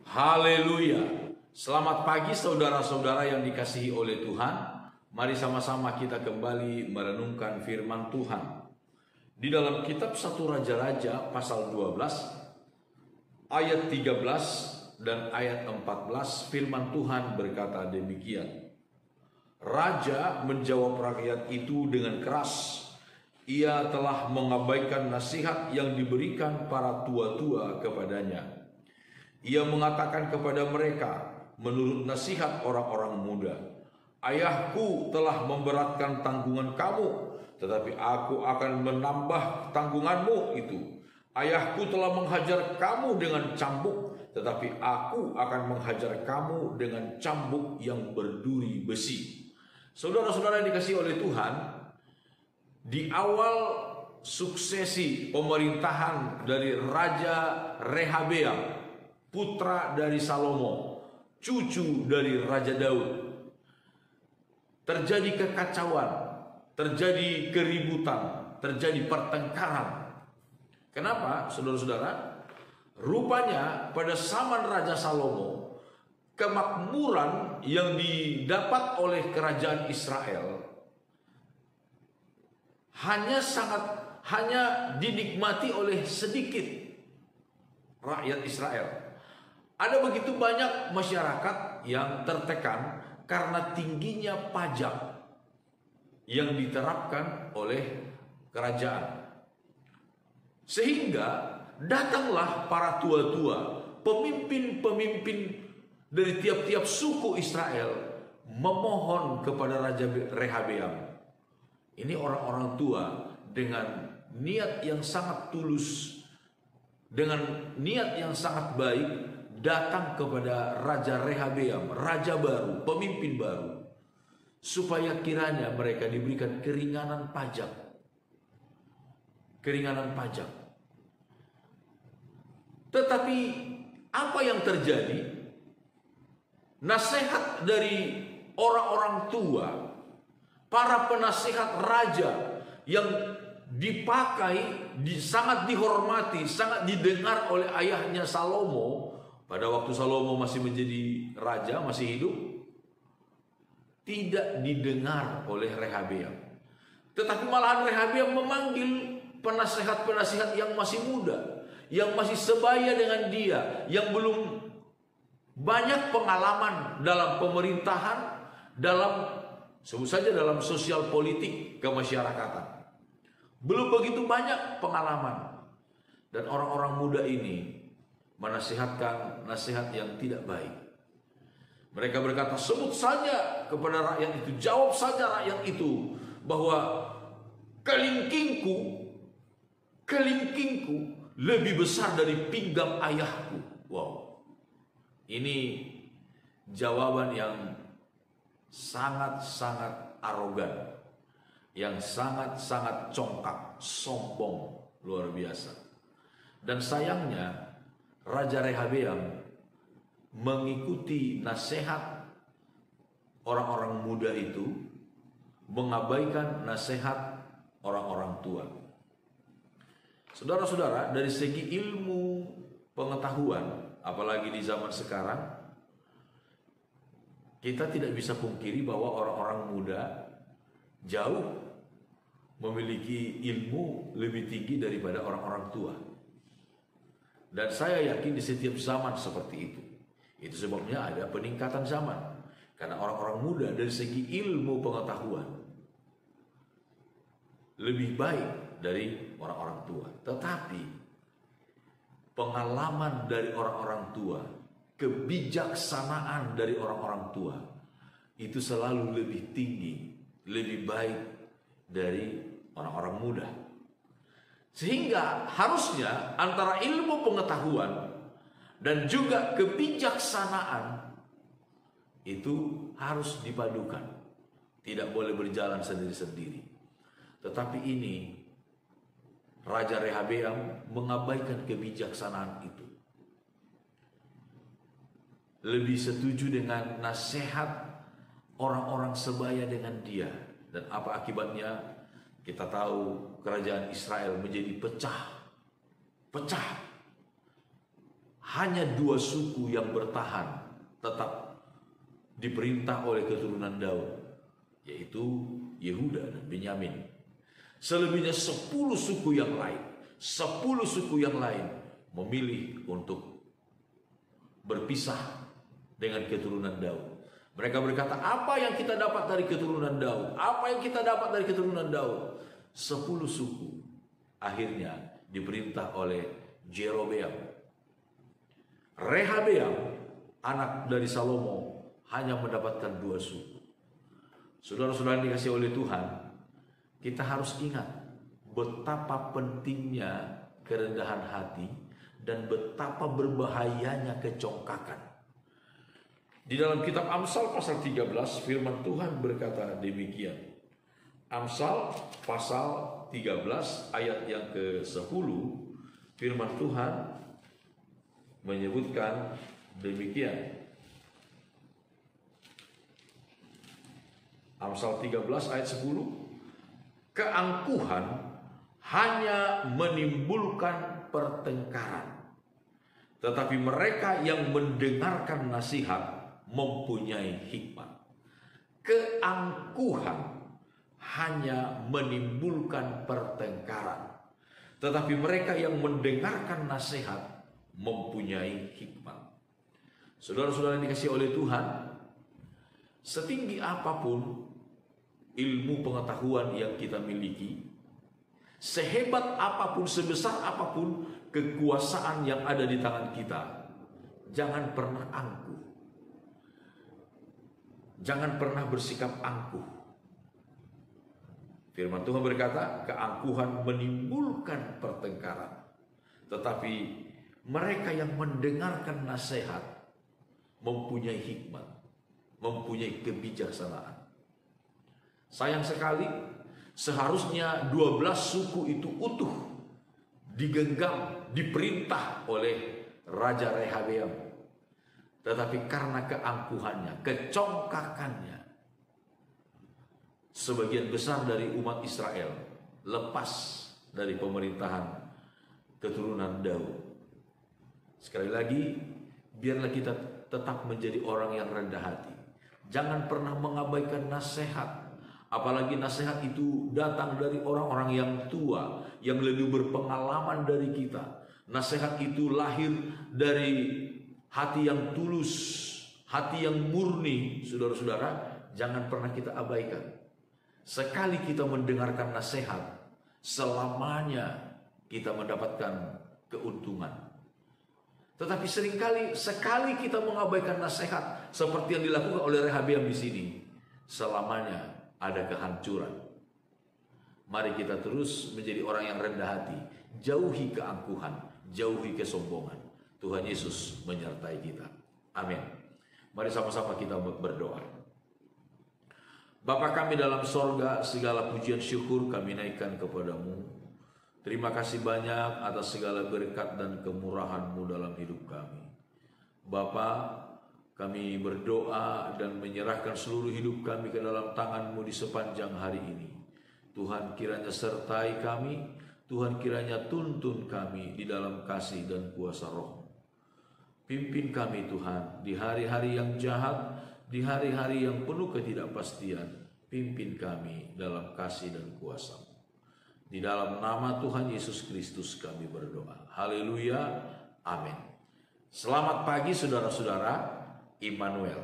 Haleluya. Selamat pagi saudara-saudara yang dikasihi oleh Tuhan. Mari sama-sama kita kembali merenungkan firman Tuhan. Di dalam kitab 1 Raja-Raja pasal 12 ayat 13 dan ayat 14, firman Tuhan berkata demikian. Raja menjawab rakyat itu dengan keras. Ia telah mengabaikan nasihat yang diberikan para tua-tua kepadanya. Ia mengatakan kepada mereka, menurut nasihat orang-orang muda, ayahku telah memberatkan tanggungan kamu, tetapi aku akan menambah tanggunganmu itu. Ayahku telah menghajar kamu dengan cambuk, tetapi aku akan menghajar kamu dengan cambuk yang berduri besi. Saudara-saudara yang dikasihi oleh Tuhan, di awal suksesi pemerintahan dari Raja Rehabeam, putra dari Salomo, cucu dari Raja Daud, terjadi kekacauan, terjadi keributan, terjadi pertengkaran. Kenapa, saudara-saudara? Rupanya pada zaman Raja Salomo, kemakmuran yang didapat oleh kerajaan Israel hanya dinikmati oleh sedikit rakyat Israel. Ada begitu banyak masyarakat yang tertekan karena tingginya pajak yang diterapkan oleh kerajaan. Sehingga datanglah para tua-tua, pemimpin-pemimpin dari tiap-tiap suku Israel memohon kepada Raja Rehabeam. Ini orang-orang tua dengan niat yang sangat tulus, dengan niat yang sangat baik, datang kepada Raja Rehabeam, raja baru, pemimpin baru, supaya kiranya mereka diberikan keringanan pajak. Keringanan pajak. Tetapi apa yang terjadi? Nasihat dari orang-orang tua, para penasihat raja yang dipakai, sangat dihormati, sangat didengar oleh ayahnya Salomo. Pada waktu Salomo masih menjadi raja, masih hidup, tidak didengar oleh Rehabeam. Tetapi malahan Rehabeam memanggil penasihat-penasihat yang masih muda, yang masih sebaya dengan dia, yang belum banyak pengalaman dalam pemerintahan, sebut saja dalam sosial politik kemasyarakatan. Belum begitu banyak pengalaman. Dan orang-orang muda ini menasihatkan nasihat yang tidak baik. Mereka berkata, sebut saja kepada rakyat itu, jawab saja rakyat itu bahwa kelingkingku lebih besar dari pinggang ayahku. Wow. Ini jawaban yang sangat-sangat arogan, yang sangat-sangat congkak, sombong, luar biasa. Dan sayangnya Raja Rehabeam mengikuti nasihat orang-orang muda itu, mengabaikan nasihat orang-orang tua. Saudara-saudara, dari segi ilmu pengetahuan, apalagi di zaman sekarang, kita tidak bisa pungkiri bahwa orang-orang muda jauh memiliki ilmu lebih tinggi daripada orang-orang tua. Dan saya yakin di setiap zaman seperti itu. Itu sebabnya ada peningkatan zaman. Karena orang-orang muda dari segi ilmu pengetahuan lebih baik dari orang-orang tua. Tetapi pengalaman dari orang-orang tua, kebijaksanaan dari orang-orang tua, itu selalu lebih tinggi, lebih baik dari orang-orang muda. Sehingga harusnya antara ilmu pengetahuan dan juga kebijaksanaan itu harus dipadukan. Tidak boleh berjalan sendiri-sendiri. Tetapi ini Raja Rehabeam mengabaikan kebijaksanaan itu. Lebih setuju dengan nasihat orang-orang sebaya dengan dia. Dan apa akibatnya? Kita tahu kerajaan Israel menjadi pecah. hanya dua suku yang bertahan tetap diperintah oleh keturunan Daud, yaitu Yehuda dan Benyamin. Selebihnya 10 suku yang lain, 10 suku yang lain memilih untuk berpisah dengan keturunan Daud. Mereka berkata, apa yang kita dapat dari keturunan Daud? Apa yang kita dapat dari keturunan Daud? 10 suku akhirnya diperintah oleh Jerobeam. Rehabeam, anak dari Salomo, hanya mendapatkan 2 suku. Saudara-saudara yang dikasihi oleh Tuhan, kita harus ingat betapa pentingnya kerendahan hati dan betapa berbahayanya kecongkakan. Di dalam kitab Amsal pasal 13 firman Tuhan berkata demikian. Amsal pasal 13 ayat yang ke-10 firman Tuhan menyebutkan demikian. Amsal 13 ayat 10, keangkuhan hanya menimbulkan pertengkaran, tetapi mereka yang mendengarkan nasihat mempunyai hikmat. Keangkuhan hanya menimbulkan pertengkaran, tetapi mereka yang mendengarkan nasihat mempunyai hikmat. Saudara-saudara yang dikasihi oleh Tuhan, setinggi apapun ilmu pengetahuan yang kita miliki, sehebat apapun, sebesar apapun kekuasaan yang ada di tangan kita, jangan pernah angkuh. Jangan pernah bersikap angkuh. Firman Tuhan berkata, keangkuhan menimbulkan pertengkaran, tetapi mereka yang mendengarkan nasihat mempunyai hikmat, mempunyai kebijaksanaan. Sayang sekali, seharusnya 12 suku itu utuh, digenggam, diperintah oleh Raja Rehabeam. Tetapi karena keangkuhannya, kecongkakannya, sebagian besar dari umat Israel lepas dari pemerintahan keturunan Daud. Sekali lagi, biarlah kita tetap menjadi orang yang rendah hati. Jangan pernah mengabaikan nasihat. Apalagi nasihat itu datang dari orang-orang yang tua, yang lebih berpengalaman dari kita. Nasihat itu lahir dari hati yang tulus, hati yang murni. Saudara-saudara, jangan pernah kita abaikan. Sekali kita mendengarkan nasihat, selamanya kita mendapatkan keuntungan. Tetapi seringkali, sekali kita mengabaikan nasihat seperti yang dilakukan oleh Rehabeam di sini, selamanya ada kehancuran. Mari kita terus menjadi orang yang rendah hati, jauhi keangkuhan, jauhi kesombongan. Tuhan Yesus menyertai kita. Amin. Mari sama-sama kita berdoa. Bapa kami dalam sorga, segala pujian syukur kami naikkan kepadamu. Terima kasih banyak atas segala berkat dan kemurahan-Mu dalam hidup kami. Bapa, kami berdoa dan menyerahkan seluruh hidup kami ke dalam tangan-Mu di sepanjang hari ini. Tuhan kiranya sertai kami, Tuhan kiranya tuntun kami di dalam kasih dan kuasa Roh. Pimpin kami Tuhan di hari-hari yang jahat, di hari-hari yang penuh ketidakpastian. Pimpin kami dalam kasih dan kuasa-Mu. Di dalam nama Tuhan Yesus Kristus kami berdoa. Haleluya. Amin. Selamat pagi saudara-saudara. Immanuel.